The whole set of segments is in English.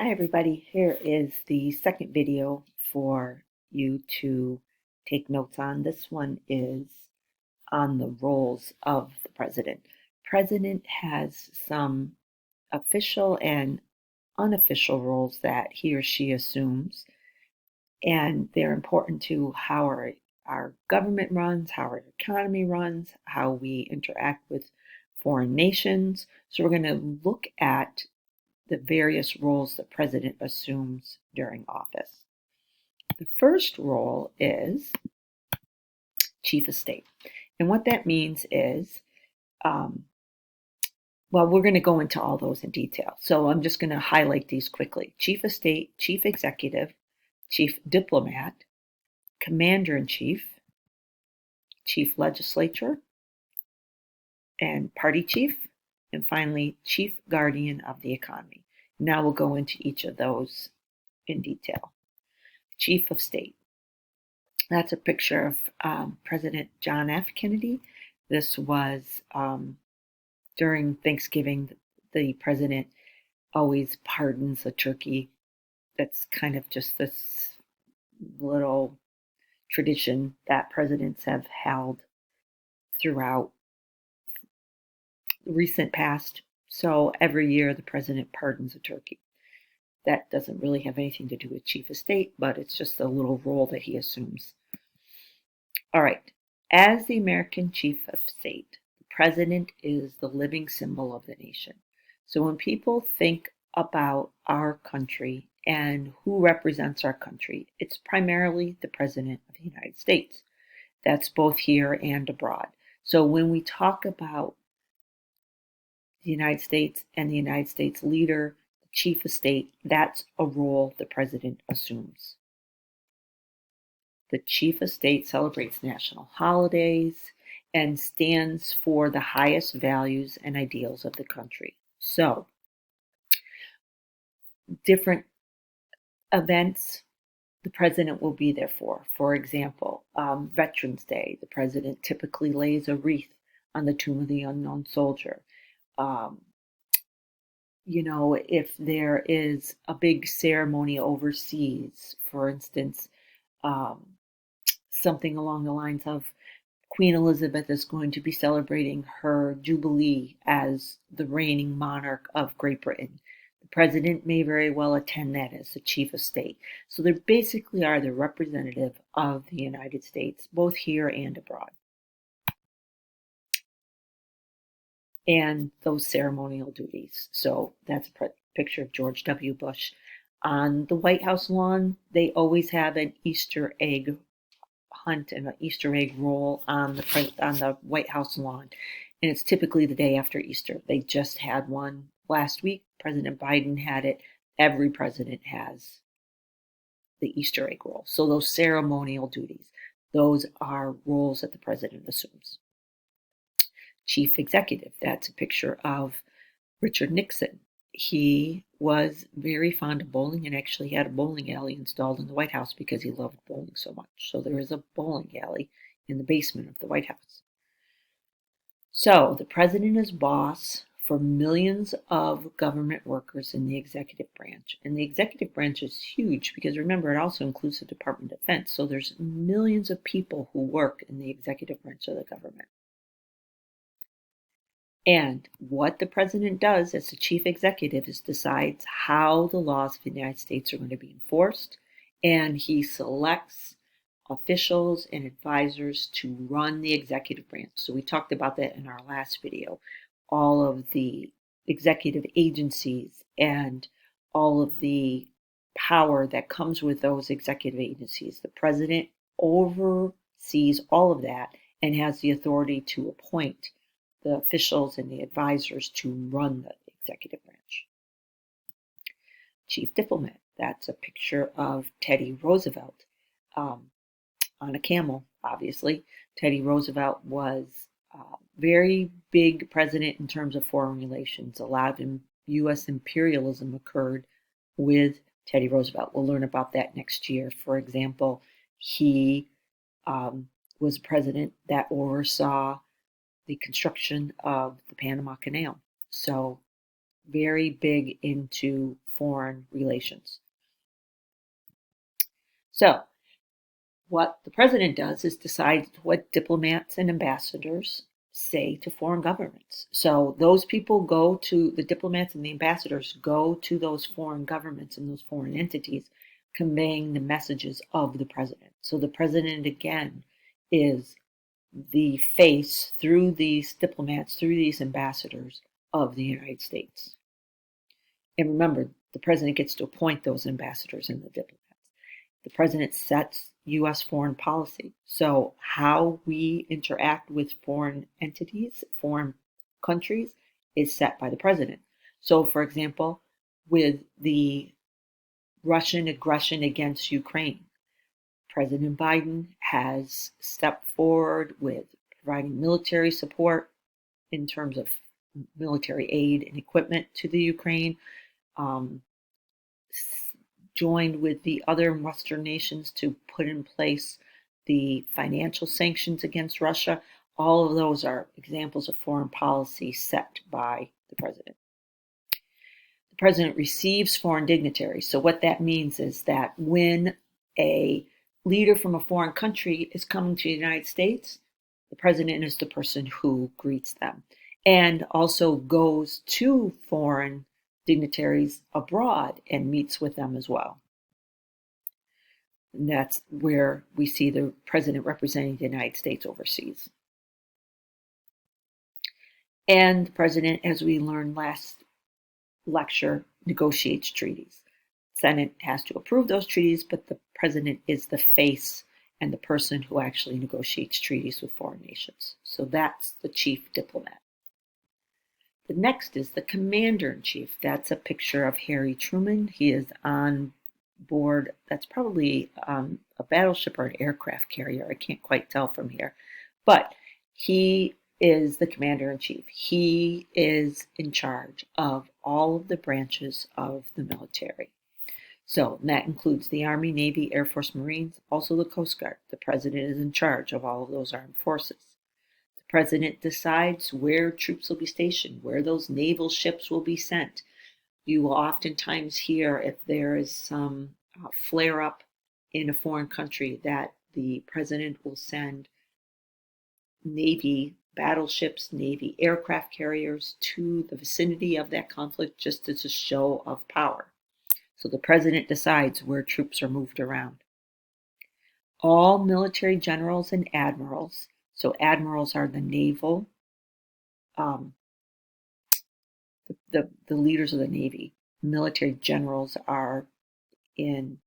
Hi everybody, here is the second video for you to take notes on. This one is on the roles of the president. President has some official and unofficial roles that he or she assumes, and they're important to how our government runs, how our economy runs, how we interact with foreign nations. So we're going to look at the various roles the president assumes during office. The first role is chief of state. And what that means is, we're going to go into all those in detail. So I'm just going to highlight these quickly. Chief of state, chief executive, chief diplomat, commander in chief, chief legislature, and party chief, and finally, chief guardian of the economy. Now we'll go into each of those in detail. Chief of state. That's a picture of President John F. Kennedy. This was during Thanksgiving. The president always pardons a turkey. That's kind of just this little tradition that presidents have held throughout the recent past. So every year the president pardons a turkey. That doesn't really have anything to do with chief of state, but it's just a little role that he assumes. All right. As the American chief of state, the president is the living symbol of the nation. So when people think about our country and who represents our country, it's primarily the president of the United States. That's both here and abroad. So when we talk about the United States and the United States leader, the chief of state, that's a role the president assumes. The chief of state celebrates national holidays and stands for the highest values and ideals of the country. So, different events the president will be there for. For example, Veterans Day, the president typically lays a wreath on the tomb of the unknown soldier. If there is a big ceremony overseas, for instance, something along the lines of Queen Elizabeth is going to be celebrating her Jubilee as the reigning monarch of Great Britain. The president may very well attend that as the chief of state. So they basically are the representative of the United States, both here and abroad. And those ceremonial duties. So that's a picture of George W. Bush. On the White House lawn, they always have an Easter egg hunt and an Easter egg roll on the White House lawn. And it's typically the day after Easter. They just had one last week. President Biden had it. Every president has the Easter egg roll. So those ceremonial duties, those are roles that the president assumes. Chief executive, that's a picture of Richard Nixon. He was very fond of bowling and actually had a bowling alley installed in the White House because he loved bowling so much. So there is a bowling alley in the basement of the White House. So the president is boss for millions of government workers in the executive branch. And the executive branch is huge because remember, it also includes the Department of Defense. So there's millions of people who work in the executive branch of the government. And what the president does as the chief executive is decides how the laws of the United States are going to be enforced, and he selects officials and advisors to run the executive branch. So we talked about that in our last video. All of the executive agencies and all of the power that comes with those executive agencies. The president oversees all of that and has the authority to appoint the officials and the advisors to run the executive branch. Chief diplomat, that's a picture of Teddy Roosevelt on a camel, obviously. Teddy Roosevelt was a very big president in terms of foreign relations. A lot of U.S. imperialism occurred with Teddy Roosevelt. We'll learn about that next year. For example, he was a president that oversaw the construction of the Panama Canal. So very big into foreign relations. So what the president does is decide what diplomats and ambassadors say to foreign governments. So those people go to the diplomats and the ambassadors go to those foreign governments and those foreign entities, conveying the messages of the president. So the president, again, is the face through these diplomats, through these ambassadors of the United States. And remember, the president gets to appoint those ambassadors and the diplomats. The president sets U.S. foreign policy. So how we interact with foreign entities, foreign countries, is set by the president. So, for example, with the Russian aggression against Ukraine, President Biden has stepped forward with providing military support in terms of military aid and equipment to the Ukraine, joined with the other Western nations to put in place the financial sanctions against Russia. All of those are examples of foreign policy set by the president. The president receives foreign dignitaries. So what that means is that when a leader from a foreign country is coming to the United States, the president is the person who greets them and also goes to foreign dignitaries abroad and meets with them as well. And that's where we see the president representing the United States overseas. And the president, as we learned last lecture, negotiates treaties. The Senate has to approve those treaties, but the president is the face and the person who actually negotiates treaties with foreign nations. So that's the chief diplomat. The next is the commander-in-chief. That's a picture of Harry Truman. He is on board, that's probably a battleship or an aircraft carrier. I can't quite tell from here. But he is the commander-in-chief. He is in charge of all of the branches of the military. So that includes the Army, Navy, Air Force, Marines, also the Coast Guard. The president is in charge of all of those armed forces. The president decides where troops will be stationed, where those naval ships will be sent. You will oftentimes hear if there is some flare-up in a foreign country that the president will send Navy battleships, Navy aircraft carriers to the vicinity of that conflict just as a show of power. So the president decides where troops are moved around. All military generals and admirals, so admirals are the naval, the leaders of the Navy. Military generals are in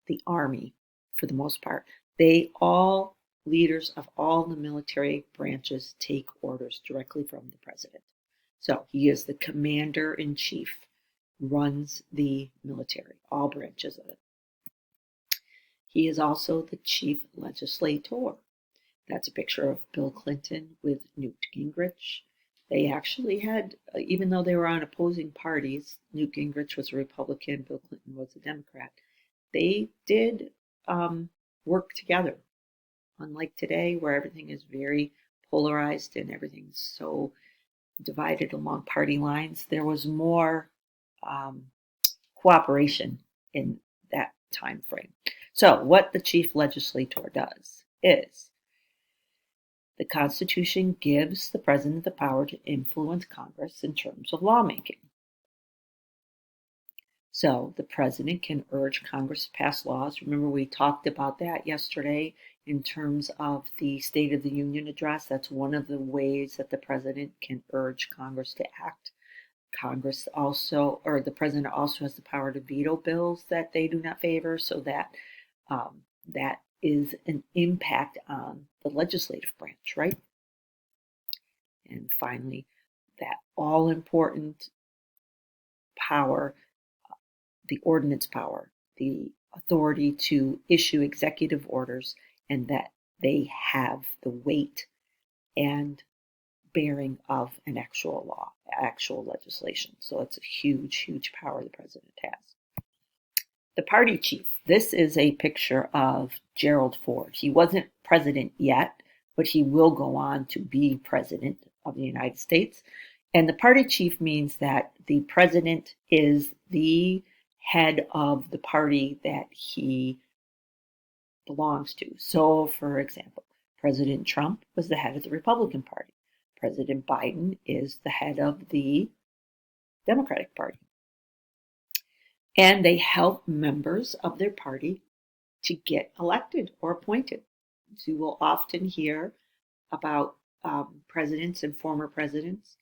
the Army for the most part. Leaders of all the military branches take orders directly from the president. So he is the commander-in-chief, runs the military, all branches of it. He is also the chief legislator. That's a picture of Bill Clinton with Newt Gingrich. They actually had, even though they were on opposing parties, Newt Gingrich was a Republican, Bill Clinton was a Democrat, they did work together. Unlike today, where everything is very polarized and everything's so divided along party lines, there was more cooperation in that time frame. So what the chief legislator does is the Constitution gives the president the power to influence Congress in terms of lawmaking. So the president can urge Congress to pass laws. Remember, we talked about that yesterday in terms of the State of the Union address. That's one of the ways that the president can urge Congress to act. Congress also, or the president also has the power to veto bills that they do not favor, so that that is an impact on the legislative branch, right? And finally, that all-important power, the ordinance power, the authority to issue executive orders, and that they have the weight and bearing of an actual law, actual legislation. So it's a huge, huge power the president has. The party chief. This is a picture of Gerald Ford. He wasn't president yet, but he will go on to be president of the United States. And the party chief means that the president is the head of the party that he belongs to. So, for example, President Trump was the head of the Republican Party. President Biden is the head of the Democratic Party. And they help members of their party to get elected or appointed. So you will often hear about presidents and former presidents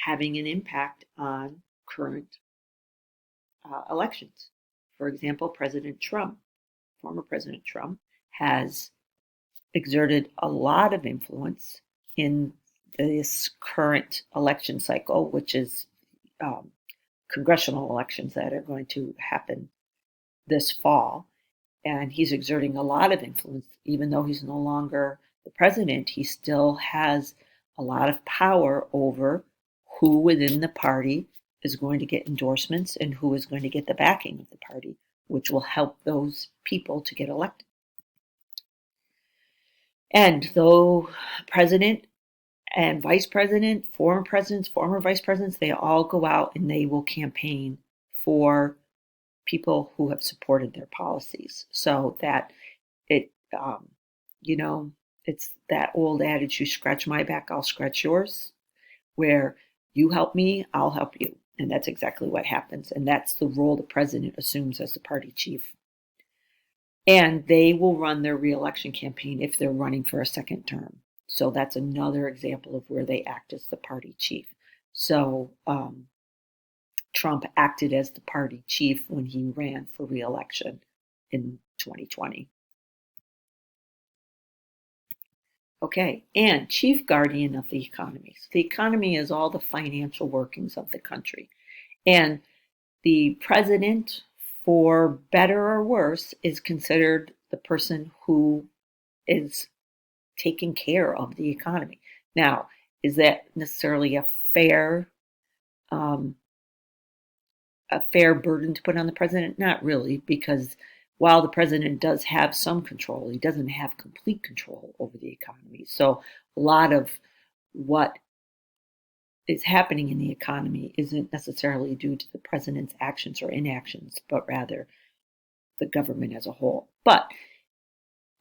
having an impact on current elections. For example, President Trump, former President Trump, has exerted a lot of influence in this current election cycle, which is congressional elections that are going to happen this fall. And he's exerting a lot of influence. Even though he's no longer the president, he still has a lot of power over who within the party is going to get endorsements and who is going to get the backing of the party, which will help those people to get elected. And though president and vice president, former presidents, former vice presidents, they all go out and they will campaign for people who have supported their policies. So that it, it's that old adage, you scratch my back, I'll scratch yours, where you help me, I'll help you. And that's exactly what happens. And that's the role the president assumes as the party chief. And they will run their reelection campaign if they're running for a second term. So that's another example of where they act as the party chief. So Trump acted as the party chief when he ran for reelection in 2020. Okay, and chief guardian of the economy. So the economy is all the financial workings of the country. And the president, for better or worse, is considered the person who is taking care of the economy. Now, is that necessarily a fair burden to put on the president? Not really, because while the president does have some control, he doesn't have complete control over the economy. So a lot of what is happening in the economy isn't necessarily due to the president's actions or inactions, but rather the government as a whole. But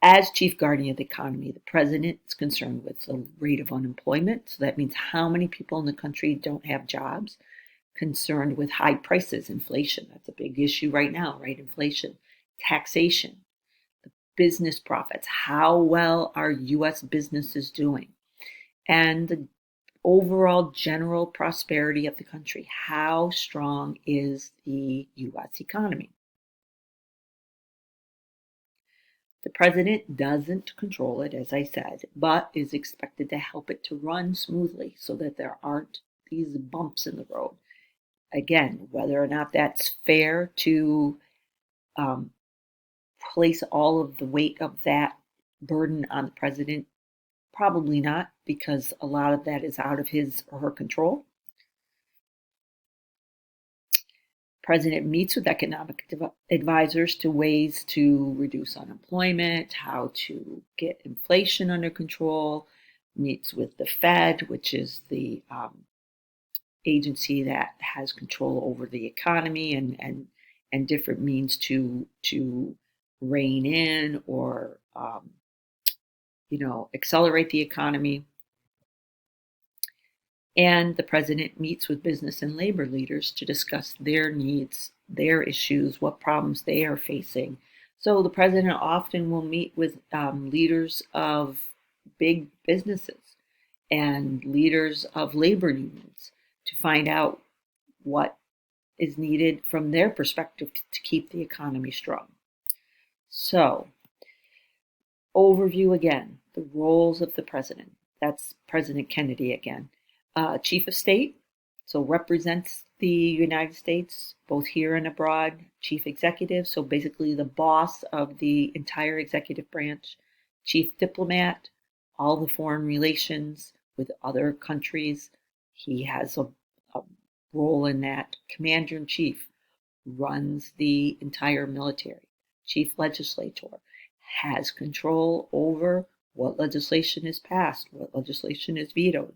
as chief guardian of the economy, the president is concerned with the rate of unemployment. So that means how many people in the country don't have jobs. Concerned with high prices, inflation. That's a big issue right now, right? Inflation, taxation, the business profits. How well are U.S. businesses doing? And the overall general prosperity of the country. How strong is the U.S. economy? The president doesn't control it, as I said, but is expected to help it to run smoothly so that there aren't these bumps in the road. Again, whether or not that's fair to place all of the weight of that burden on the president, probably not, because a lot of that is out of his or her control. President meets with economic advisors to ways to reduce unemployment, how to get inflation under control, meets with the Fed, which is the agency that has control over the economy and different means to rein in or accelerate the economy. And the president meets with business and labor leaders to discuss their needs, their issues, what problems they are facing. So the president often will meet with leaders of big businesses and leaders of labor unions to find out what is needed from their perspective to keep the economy strong. So, overview again, the roles of the president. That's President Kennedy again. Chief of State, so represents the United States, both here and abroad. Chief Executive, so basically the boss of the entire executive branch. Chief Diplomat, all the foreign relations with other countries. He has a role in that. Commander-in-Chief runs the entire military. Chief Legislator has control over what legislation is passed, what legislation is vetoed.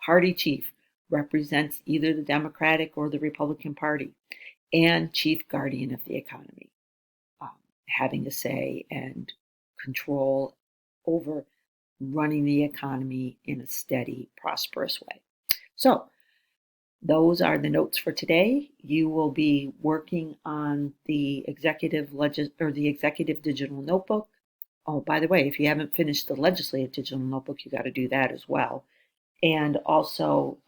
Party chief represents either the Democratic or the Republican Party, and chief guardian of the economy, having a say and control over running the economy in a steady, prosperous way. So those are the notes for today. You will be working on the executive digital notebook. Oh, by the way, if you haven't finished the legislative digital notebook, you got to do that as well. And also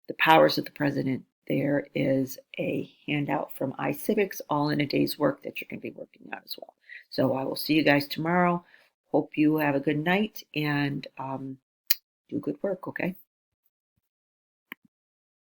the powers of the president. There is a handout from iCivics, all in a day's work that you're going to be working on as well. So I will see you guys tomorrow. Hope you have a good night and do good work, okay?